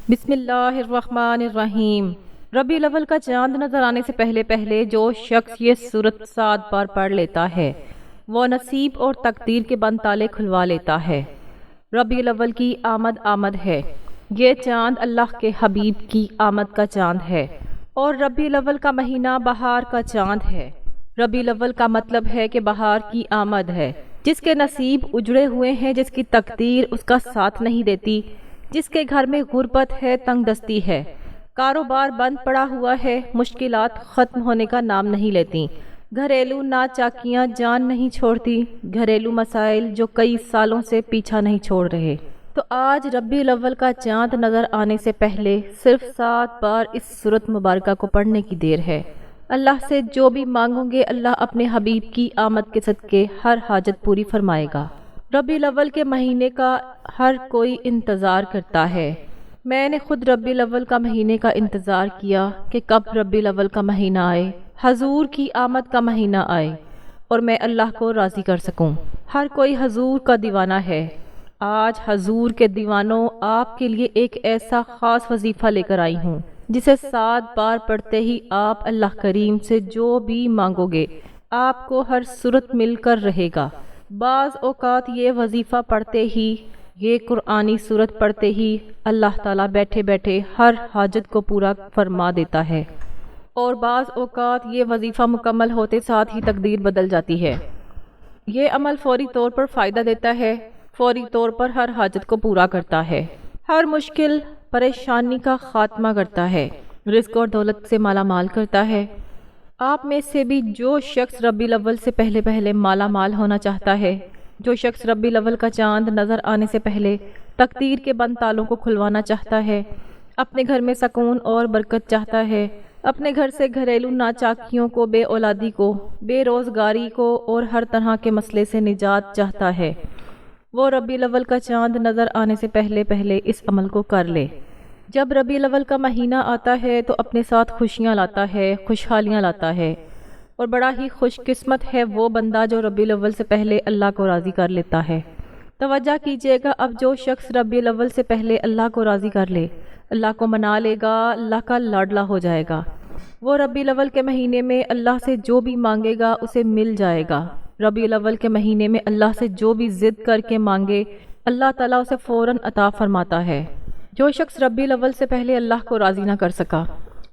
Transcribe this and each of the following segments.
بسم اللہ الرحمن الرحیم۔ ربیع الاول کا چاند نظر آنے سے پہلے پہلے جو شخص یہ سورت 7 بار پڑھ لیتا ہے وہ نصیب اور تقدیر کے بند تالے کھلوا لیتا ہے۔ ربیع الاول کی آمد ہے۔ یہ چاند اللہ کے حبیب کی آمد کا چاند ہے اور ربیع الاول کا مہینہ بہار کا چاند ہے۔ ربیع الاول کا مطلب ہے کہ بہار کی آمد ہے۔ جس کے نصیب اجڑے ہوئے ہیں، جس کی تقدیر اس کا ساتھ نہیں دیتی، جس کے گھر میں غربت ہے، تنگ دستی ہے، کاروبار بند پڑا ہوا ہے، مشکلات ختم ہونے کا نام نہیں لیتی، گھریلو ناچاکیاں جان نہیں چھوڑتی، گھریلو مسائل جو کئی سالوں سے پیچھا نہیں چھوڑ رہے، تو آج ربیع الاول کا چاند نظر آنے سے پہلے صرف 7 بار اس سورت مبارکہ کو پڑھنے کی دیر ہے۔ اللہ سے جو بھی مانگو گے اللہ اپنے حبیب کی آمد کے صدقے ہر حاجت پوری فرمائے گا۔ ربیع الاول کے مہینے کا ہر کوئی انتظار کرتا ہے۔ میں نے خود ربیع الاول کا مہینے کا انتظار کیا کہ کب ربیع الاول کا مہینہ آئے، حضور کی آمد کا مہینہ آئے اور میں اللہ کو راضی کر سکوں۔ ہر کوئی حضور کا دیوانہ ہے۔ آج حضور کے دیوانوں آپ کے لیے ایک ایسا خاص وظیفہ لے کر آئی ہوں جسے 7 بار پڑھتے ہی آپ اللہ کریم سے جو بھی مانگو گے آپ کو ہر صورت مل کر رہے گا۔ بعض اوقات یہ وظیفہ پڑھتے ہی، یہ قرآنی صورت پڑھتے ہی اللہ تعالیٰ بیٹھے بیٹھے ہر حاجت کو پورا فرما دیتا ہے، اور بعض اوقات یہ وظیفہ مکمل ہوتے ساتھ ہی تقدیر بدل جاتی ہے۔ یہ عمل فوری طور پر فائدہ دیتا ہے، فوری طور پر ہر حاجت کو پورا کرتا ہے، ہر مشکل پریشانی کا خاتمہ کرتا ہے، رزق اور دولت سے مالا مال کرتا ہے۔ آپ میں سے بھی جو شخص ربیع الاول سے پہلے پہلے مالا مال ہونا چاہتا ہے، جو شخص ربیع الاول کا چاند نظر آنے سے پہلے تقدیر کے بند تالوں کو کھلوانا چاہتا ہے، اپنے گھر میں سکون اور برکت چاہتا ہے، اپنے گھر سے گھریلو ناچاکیوں کو، بے اولادی کو، بے روزگاری کو اور ہر طرح کے مسئلے سے نجات چاہتا ہے، وہ ربیع الاول کا چاند نظر آنے سے پہلے پہلے اس عمل کو کر لے۔ جب ربیع الاول کا مہینہ آتا ہے تو اپنے ساتھ خوشیاں لاتا ہے، خوشحالیاں لاتا ہے، اور بڑا ہی خوش قسمت ہے وہ بندہ جو ربیع الاول سے پہلے اللہ کو راضی کر لیتا ہے۔ توجہ کیجئے گا، اب جو شخص ربیع الاول سے پہلے اللہ کو راضی کر لے، اللہ کو منا لے گا، اللہ کا لاڈلا ہو جائے گا۔ وہ ربیع الاول کے مہینے میں اللہ سے جو بھی مانگے گا اسے مل جائے گا۔ ربیع الاول کے مہینے میں اللہ سے جو بھی ضد کر کے مانگے اللہ تعالیٰ اسے فوراً عطا فرماتا ہے۔ جو شخص ربیع الاول سے پہلے اللہ کو راضی نہ کر سکا،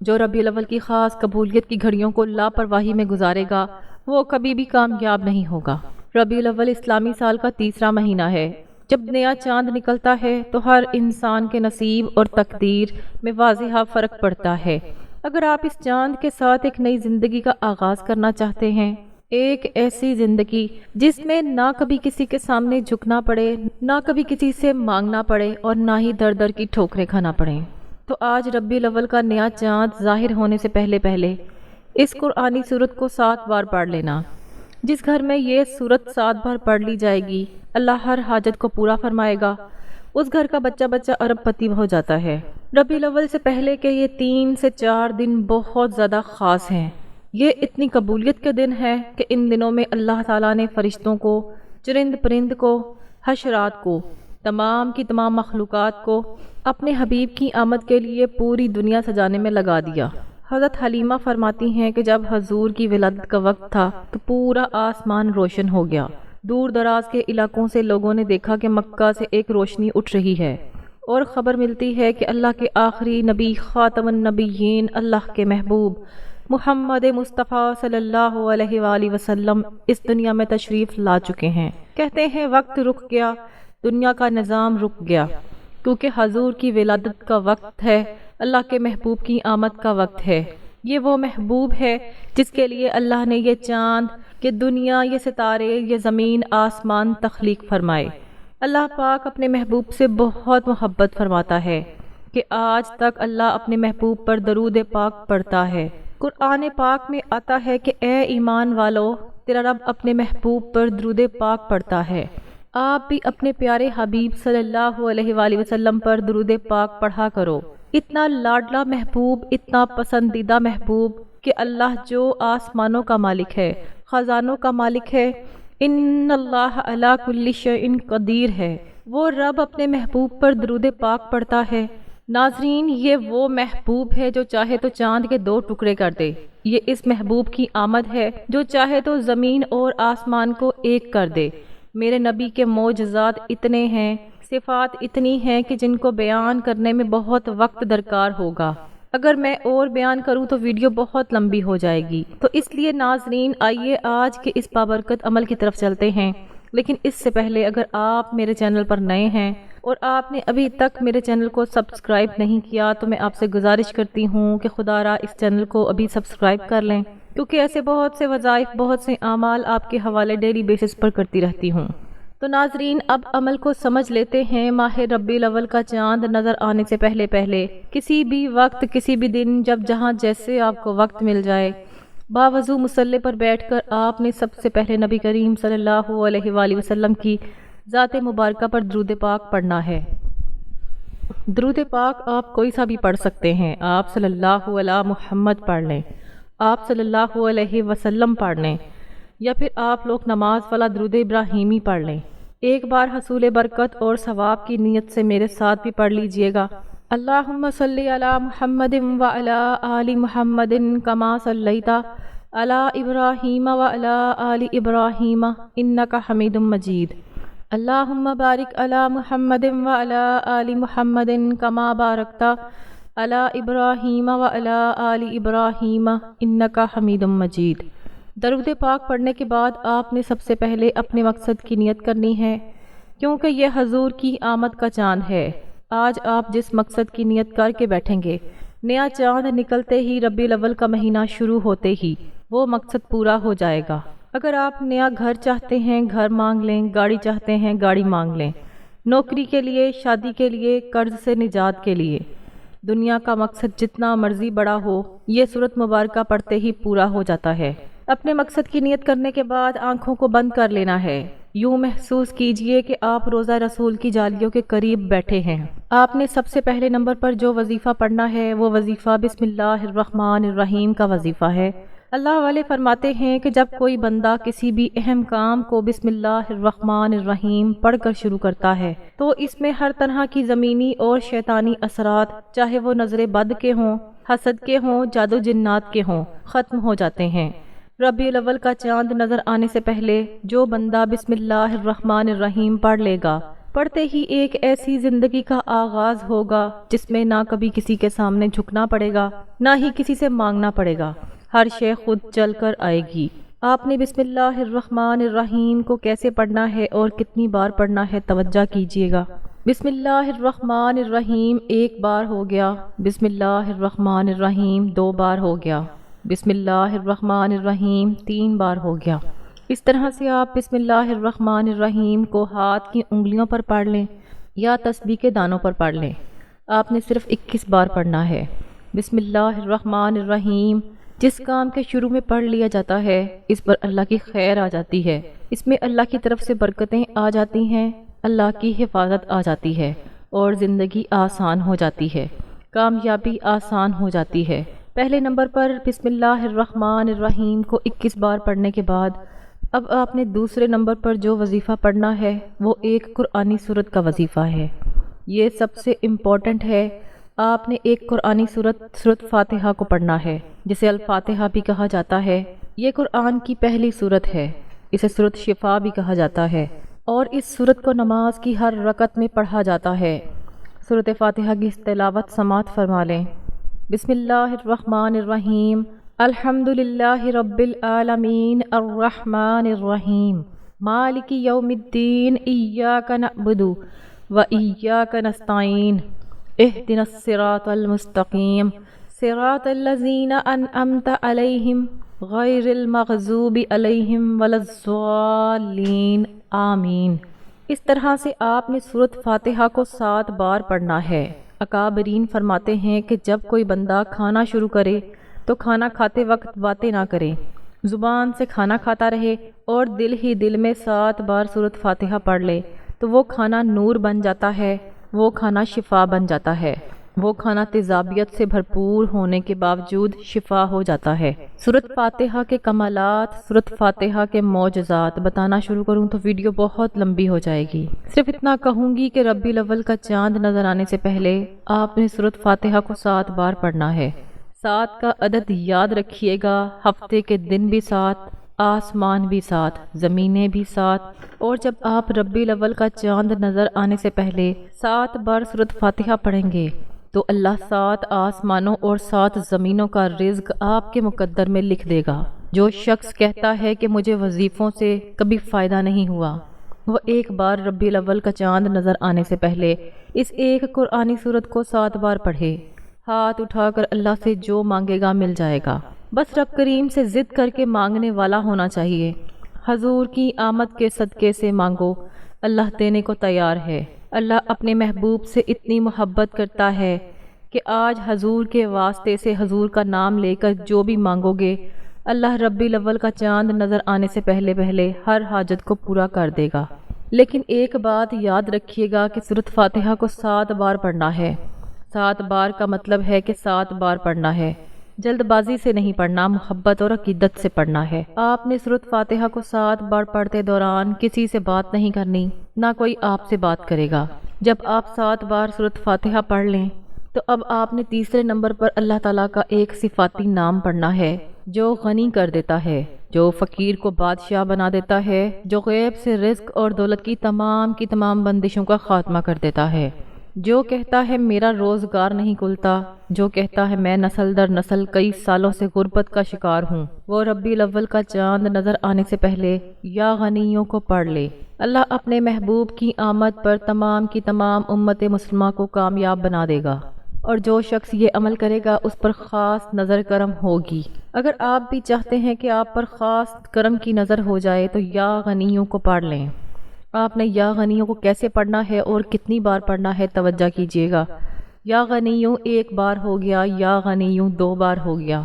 جو ربیع الاول کی خاص قبولیت کی گھڑیوں کو لاپرواہی میں گزارے گا، وہ کبھی بھی کامیاب نہیں ہوگا۔ ربیع الاول اسلامی سال کا تیسرا مہینہ ہے۔ جب نیا چاند نکلتا ہے تو ہر انسان کے نصیب اور تقدیر میں واضح فرق پڑتا ہے۔ اگر آپ اس چاند کے ساتھ ایک نئی زندگی کا آغاز کرنا چاہتے ہیں، ایک ایسی زندگی جس میں نہ کبھی کسی کے سامنے جھکنا پڑے، نہ کبھی کسی سے مانگنا پڑے اور نہ ہی در در کی ٹھوکریں کھانا پڑے، تو آج ربیع الاول کا نیا چاند ظاہر ہونے سے پہلے پہلے اس قرآنی سورت کو 7 بار پڑھ لینا۔ جس گھر میں یہ سورت 7 بار پڑھ لی جائے گی اللہ ہر حاجت کو پورا فرمائے گا، اس گھر کا بچہ بچہ ارب پتی ہو جاتا ہے۔ ربیع الاول سے پہلے کے یہ 3 سے 4 دن بہت زیادہ خاص ہیں۔ یہ اتنی قبولیت کے دن ہے کہ ان دنوں میں اللہ تعالیٰ نے فرشتوں کو، چرند پرند کو، حشرات کو، تمام کی تمام مخلوقات کو اپنے حبیب کی آمد کے لیے پوری دنیا سجانے میں لگا دیا۔ حضرت حلیمہ فرماتی ہیں کہ جب حضور کی ولادت کا وقت تھا تو پورا آسمان روشن ہو گیا۔ دور دراز کے علاقوں سے لوگوں نے دیکھا کہ مکہ سے ایک روشنی اٹھ رہی ہے، اور خبر ملتی ہے کہ اللہ کے آخری نبی خاتم النبیین، اللہ کے محبوب محمد مصطفیٰ صلی اللہ علیہ وآلہ وسلم اس دنیا میں تشریف لا چکے ہیں۔ کہتے ہیں وقت رک گیا، دنیا کا نظام رک گیا، کیونکہ حضور کی ولادت کا وقت ہے، اللہ کے محبوب کی آمد کا وقت ہے۔ یہ وہ محبوب ہے جس کے لیے اللہ نے یہ چاند، یہ دنیا، یہ ستارے، یہ زمین آسمان تخلیق فرمائے۔ اللہ پاک اپنے محبوب سے بہت محبت فرماتا ہے کہ آج تک اللہ اپنے محبوب پر درود پاک پڑھتا ہے۔ قرآن پاک میں آتا ہے کہ اے ایمان والو، تیرا رب اپنے محبوب پر درود پاک پڑھتا ہے۔ آپ بھی اپنے پیارے حبیب صلی اللہ علیہ وآلہ وسلم پر درود پاک پڑھا کرو۔ اتنا لاڈلا محبوب، اتنا پسندیدہ محبوب کہ اللہ جو آسمانوں کا مالک ہے، خزانوں کا مالک ہے، ان اللہ علی کل شیء قدیر ہے، وہ رب اپنے محبوب پر درود پاک پڑھتا ہے ناظرین، یہ وہ محبوب ہے جو چاہے تو چاند کے 2 ٹکڑے کر دے۔ یہ اس محبوب کی آمد ہے جو چاہے تو زمین اور آسمان کو ایک کر دے۔ میرے نبی کے معجزات اتنے ہیں، صفات اتنی ہیں کہ جن کو بیان کرنے میں بہت وقت درکار ہوگا۔ اگر میں اور بیان کروں تو ویڈیو بہت لمبی ہو جائے گی، تو اس لیے ناظرین آئیے آج کے اس بابرکت عمل کی طرف چلتے ہیں۔ لیکن اس سے پہلے اگر آپ میرے چینل پر نئے ہیں اور آپ نے ابھی تک میرے چینل کو سبسکرائب نہیں کیا تو میں آپ سے گزارش کرتی ہوں کہ خدا را اس چینل کو ابھی سبسکرائب کر لیں، کیونکہ ایسے بہت سے وظائف، بہت سے اعمال آپ کے حوالے ڈیلی بیسس پر کرتی رہتی ہوں۔ تو ناظرین اب عمل کو سمجھ لیتے ہیں۔ ماہ ربیع الاول کا چاند نظر آنے سے پہلے کسی بھی وقت، کسی بھی دن، جب جہاں جیسے آپ کو وقت مل جائے، باوضو مصلی پر بیٹھ کر آپ نے سب سے پہلے نبی کریم صلی اللہ علیہ وآلہ وسلم کی ذات مبارکہ پر درود پاک پڑھنا ہے۔ درود پاک آپ کوئی سا بھی پڑھ سکتے ہیں۔ آپ صلی اللہ علی محمد پڑھ لیں، آپ صلی اللہ علیہ وسلم پڑھ لیں، یا پھر آپ لوگ نماز والا درود ابراہیمی پڑھ لیں۔ ایک بار حصول برکت اور ثواب کی نیت سے میرے ساتھ بھی پڑھ لیجئے گا۔ اللہم صلی علی محمد وعلی آل محمد کما صلیت علی ابراہیم وعلی آل ابراہیم انک حمید مجید۔ اللہم بارک علی محمد وعلی آل محمد کما بارکت علی ابراہیم وعلی آل ابراہیم انک حمید مجید۔ درود پاک پڑھنے کے بعد آپ نے سب سے پہلے اپنے مقصد کی نیت کرنی ہے، کیونکہ یہ حضور کی آمد کا چاند ہے۔ آج آپ جس مقصد کی نیت کر کے بیٹھیں گے، نیا چاند نکلتے ہی، ربیع الاول کا مہینہ شروع ہوتے ہی وہ مقصد پورا ہو جائے گا۔ اگر آپ نیا گھر چاہتے ہیں، گھر مانگ لیں، گاڑی چاہتے ہیں، گاڑی مانگ لیں، نوکری کے لیے، شادی کے لیے، قرض سے نجات کے لیے، دنیا کا مقصد جتنا مرضی بڑا ہو، یہ سورت مبارکہ پڑھتے ہی پورا ہو جاتا ہے۔ اپنے مقصد کی نیت کرنے کے بعد آنکھوں کو بند کر لینا ہے۔ یوں محسوس کیجئے کہ آپ روضہ رسول کی جالیوں کے قریب بیٹھے ہیں۔ آپ نے سب سے پہلے نمبر پر جو وظیفہ پڑھنا ہے وہ وظیفہ بسم اللہ الرحمن الرحیم کا وظیفہ ہے۔ اللہ والے فرماتے ہیں کہ جب کوئی بندہ کسی بھی اہم کام کو بسم اللہ الرحمن الرحیم پڑھ کر شروع کرتا ہے تو اس میں ہر طرح کی زمینی اور شیطانی اثرات، چاہے وہ نظر بد کے ہوں، حسد کے ہوں، جادو جنات کے ہوں، ختم ہو جاتے ہیں۔ ربیع الاول کا چاند نظر آنے سے پہلے جو بندہ بسم اللہ الرحمن الرحیم پڑھ لے گا، پڑھتے ہی ایک ایسی زندگی کا آغاز ہوگا جس میں نہ کبھی کسی کے سامنے جھکنا پڑے گا، نہ ہی کسی سے مانگنا پڑے گا، ہر شے خود چل کر آئے گی۔ آپ نے بسم اللہ الرحمن الرحیم کو کیسے پڑھنا ہے اور کتنی بار پڑھنا ہے توجہ کیجیے گا۔ بسم اللہ الرحمن الرحیم 1 بار ہو گیا، بسم اللہ الرحمن الرحیم 2 بار ہو گیا، بسم اللہ الرحمن الرحیم 3 بار ہو گیا۔ اس طرح سے آپ بسم اللہ الرحمن الرحیم کو ہاتھ کی انگلیوں پر پڑھ لیں یا تسبیح کے دانوں پر پڑھ لیں۔ آپ نے صرف 21 بار پڑھنا ہے۔ بسم اللہ الرحمن الرحیم جس کام کے شروع میں پڑھ لیا جاتا ہے، اس پر اللہ کی خیر آ جاتی ہے، اس میں اللہ کی طرف سے برکتیں آ جاتی ہیں، اللہ کی حفاظت آ جاتی ہے اور زندگی آسان ہو جاتی ہے، کامیابی آسان ہو جاتی ہے۔ پہلے نمبر پر بسم اللہ الرحمن الرحیم کو 21 بار پڑھنے کے بعد اب آپ نے دوسرے نمبر پر جو وظیفہ پڑھنا ہے وہ ایک قرآنی سورت کا وظیفہ ہے۔ یہ سب سے امپورٹنٹ ہے۔ آپ نے ایک قرآنی سورت فاتحہ کو پڑھنا ہے، جسے الفاتحہ بھی کہا جاتا ہے۔ یہ قرآن کی پہلی سورت ہے، اسے سورت شفا بھی کہا جاتا ہے، اور اس سورت کو نماز کی ہر رکعت میں پڑھا جاتا ہے۔ سورت فاتحہ کی تلاوت سماعت فرما لیں۔ بسم اللہ الرحمن الرحیم الحمدللہ رب العالمین الرحمن الرحیم مالک یوم الدین ایاک نعبد و ایاک نستعین اہدنا الصراط المستقیم صراط الذین انعمت علیہم غیر المغضوب علیہم ولا الضالین آمین۔ اس طرح سے آپ نے سورت فاتحہ کو 7 بار پڑھنا ہے۔ اکابرین فرماتے ہیں کہ جب کوئی بندہ کھانا شروع کرے تو کھانا کھاتے وقت باتیں نہ کرے، زبان سے کھانا کھاتا رہے اور دل ہی دل میں 7 بار سورت فاتحہ پڑھ لے تو وہ کھانا نور بن جاتا ہے، وہ کھانا شفا بن جاتا ہے۔ وہ کھانا تیزابیت سے بھرپور ہونے کے باوجود شفا ہو جاتا ہے۔ سورۃ فاتحہ کے کمالات، سورۃ فاتحہ کے معجزات بتانا شروع کروں تو ویڈیو بہت لمبی ہو جائے گی۔ صرف اتنا کہوں گی کہ ربیع الاول کا چاند نظر آنے سے پہلے آپ نے سورۃ فاتحہ کو 7 بار پڑھنا ہے۔ 7 کا عدد یاد رکھیے گا، ہفتے کے دن بھی 7، آسمان بھی 7، زمینیں بھی 7، اور جب آپ ربیع الاول کا چاند نظر آنے سے پہلے 7 بار سورۃ فاتحہ پڑھیں گے تو اللہ 7 آسمانوں اور 7 زمینوں کا رزق آپ کے مقدر میں لکھ دے گا۔ جو شخص کہتا ہے کہ مجھے وظیفوں سے کبھی فائدہ نہیں ہوا، وہ ایک بار ربیع الاول کا چاند نظر آنے سے پہلے اس ایک قرآنی سورت کو 7 بار پڑھے۔ ہاتھ اٹھا کر اللہ سے جو مانگے گا مل جائے گا، بس رب کریم سے ضد کر کے مانگنے والا ہونا چاہیے۔ حضور کی آمد کے صدقے سے مانگو، اللہ دینے کو تیار ہے۔ اللہ اپنے محبوب سے اتنی محبت کرتا ہے کہ آج حضور کے واسطے سے حضور کا نام لے کر جو بھی مانگو گے، اللہ ربیع الاول کا چاند نظر آنے سے پہلے ہر حاجت کو پورا کر دے گا۔ لیکن ایک بات یاد رکھیے گا کہ سورۃ فاتحہ کو 7 بار پڑھنا ہے۔ 7 بار کا مطلب ہے کہ 7 بار پڑھنا ہے، جلد بازی سے نہیں پڑھنا، محبت اور عقیدت سے پڑھنا ہے۔ آپ نے سورۃ فاتحہ کو 7 بار پڑھتے دوران کسی سے بات نہیں کرنی، نہ کوئی آپ سے بات کرے گا۔ جب آپ 7 بار سورۃ فاتحہ پڑھ لیں تو اب آپ نے تیسرے نمبر پر اللہ تعالیٰ کا ایک صفاتی نام پڑھنا ہے جو غنی کر دیتا ہے، جو فقیر کو بادشاہ بنا دیتا ہے، جو غیب سے رزق اور دولت کی تمام بندشوں کا خاتمہ کر دیتا ہے، جو کہتا ہے میرا روزگار نہیں کھلتا، جو کہتا ہے میں نسل در نسل کئی سالوں سے غربت کا شکار ہوں، وہ ربیع الاول کا چاند نظر آنے سے پہلے یا غنیوں کو پڑھ لے۔ اللہ اپنے محبوب کی آمد پر تمام کی تمام امت مسلمہ کو کامیاب بنا دے گا، اور جو شخص یہ عمل کرے گا اس پر خاص نظر کرم ہوگی۔ اگر آپ بھی چاہتے ہیں کہ آپ پر خاص کرم کی نظر ہو جائے تو یا غنیوں کو پڑھ لیں۔ آپ نے یا غنیوں کو کیسے پڑھنا ہے اور کتنی بار پڑھنا ہے توجہ کیجیے گا۔ یا غنیوں 1 بار ہو گیا، یا غنیوں 2 بار ہو گیا،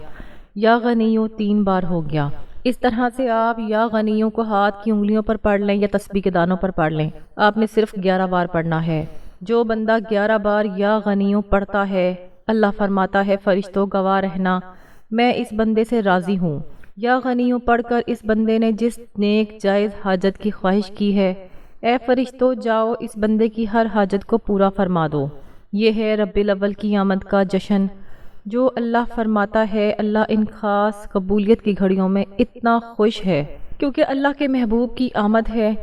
یا غنیوں 3 بار ہو گیا۔ اس طرح سے آپ یا غنیوں کو ہاتھ کی انگلیوں پر پڑھ لیں یا تسبیح کے دانوں پر پڑھ لیں۔ آپ نے صرف 11 بار پڑھنا ہے۔ جو بندہ 11 بار یا غنیوں پڑھتا ہے، اللہ فرماتا ہے فرشتوں گواہ رہنا، میں اس بندے سے راضی ہوں۔ یا غنیوں پڑھ کر اس بندے نے جس نیک جائز حاجت کی خواہش کی ہے، اے فرشتوں جاؤ اس بندے کی ہر حاجت کو پورا فرما دو۔ یہ ہے ربیع الاول کی آمد کا جشن، جو اللہ فرماتا ہے اللہ ان خاص قبولیت کی گھڑیوں میں اتنا خوش ہے کیونکہ اللہ کے محبوب کی آمد ہے۔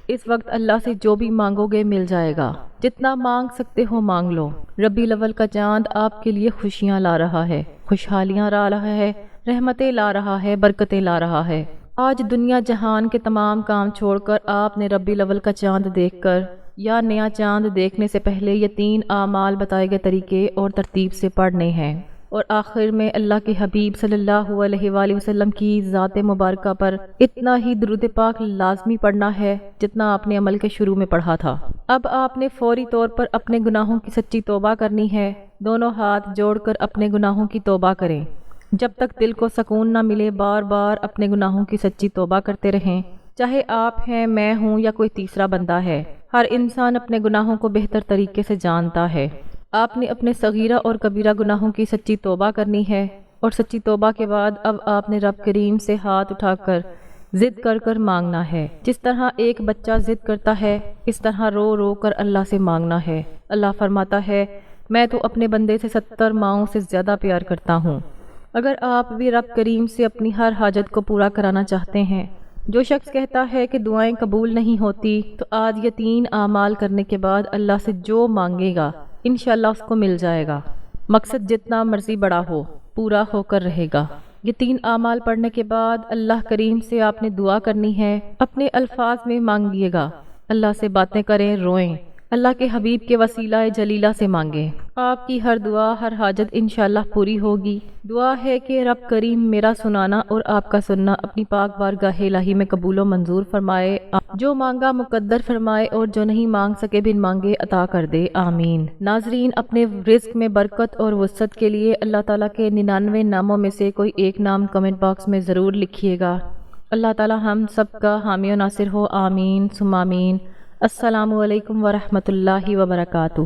اس وقت اللہ سے جو بھی مانگو گے مل جائے گا، جتنا مانگ سکتے ہو مانگ لو۔ ربیع الاول کا چاند آپ کے لیے خوشیاں لا رہا ہے، خوشحالیاں لا رہا ہے، رحمتیں لا رہا ہے، برکتیں لا رہا ہے۔ آج دنیا جہان کے تمام کام چھوڑ کر آپ نے ربیع الاول کا چاند دیکھ کر یا نیا چاند دیکھنے سے پہلے یہ 3 اعمال بتائے گئے طریقے اور ترتیب سے پڑھنے ہیں، اور آخر میں اللہ کے حبیب صلی اللہ علیہ وآلہ وسلم کی ذات مبارکہ پر اتنا ہی درود پاک لازمی پڑھنا ہے جتنا آپ نے عمل کے شروع میں پڑھا تھا۔ اب آپ نے فوری طور پر اپنے گناہوں کی سچی توبہ کرنی ہے۔ دونوں ہاتھ جوڑ کر اپنے گناہوں کی توبہ کریں۔ جب تک دل کو سکون نہ ملے بار بار اپنے گناہوں کی سچی توبہ کرتے رہیں، چاہے آپ ہیں، میں ہوں یا کوئی تیسرا بندہ ہے۔ ہر انسان اپنے گناہوں کو بہتر طریقے سے جانتا ہے۔ آپ نے اپنے صغیرہ اور کبیرہ گناہوں کی سچی توبہ کرنی ہے، اور سچی توبہ کے بعد اب آپ نے رب کریم سے ہاتھ اٹھا کر ضد کر کر مانگنا ہے۔ جس طرح ایک بچہ ضد کرتا ہے اس طرح رو رو کر اللہ سے مانگنا ہے۔ اللہ فرماتا ہے میں تو اپنے بندے سے 70 ماؤں سے زیادہ پیار کرتا ہوں۔ اگر آپ بھی رب کریم سے اپنی ہر حاجت کو پورا کرانا چاہتے ہیں، جو شخص کہتا ہے کہ دعائیں قبول نہیں ہوتی، تو آج یہ 3 اعمال کرنے کے بعد اللہ سے جو مانگے گا انشاءاللہ اس کو مل جائے گا۔ مقصد جتنا مرضی بڑا ہو پورا ہو کر رہے گا۔ یہ 3 اعمال پڑھنے کے بعد اللہ کریم سے آپ نے دعا کرنی ہے، اپنے الفاظ میں مانگیے گا، اللہ سے باتیں کریں، روئیں، اللہ کے حبیب کے وسیلہ جلیلہ سے مانگیں۔ آپ کی ہر دعا ہر حاجت انشاءاللہ پوری ہوگی۔ دعا ہے کہ رب کریم میرا سنانا اور آپ کا سننا اپنی پاک بارگاہ الہی میں قبول و منظور فرمائے، جو مانگا مقدر فرمائے اور جو نہیں مانگ سکے بن مانگے عطا کر دے، آمین۔ ناظرین، اپنے رزق میں برکت اور وسعت کے لیے اللہ تعالیٰ کے 99 ناموں میں سے کوئی ایک نام کمنٹ باکس میں ضرور لکھیے گا۔ اللہ تعالیٰ ہم سب کا حامی و ناصر ہو، آمین ثم آمین۔ السلام علیکم ورحمۃ اللہ وبرکاتہ۔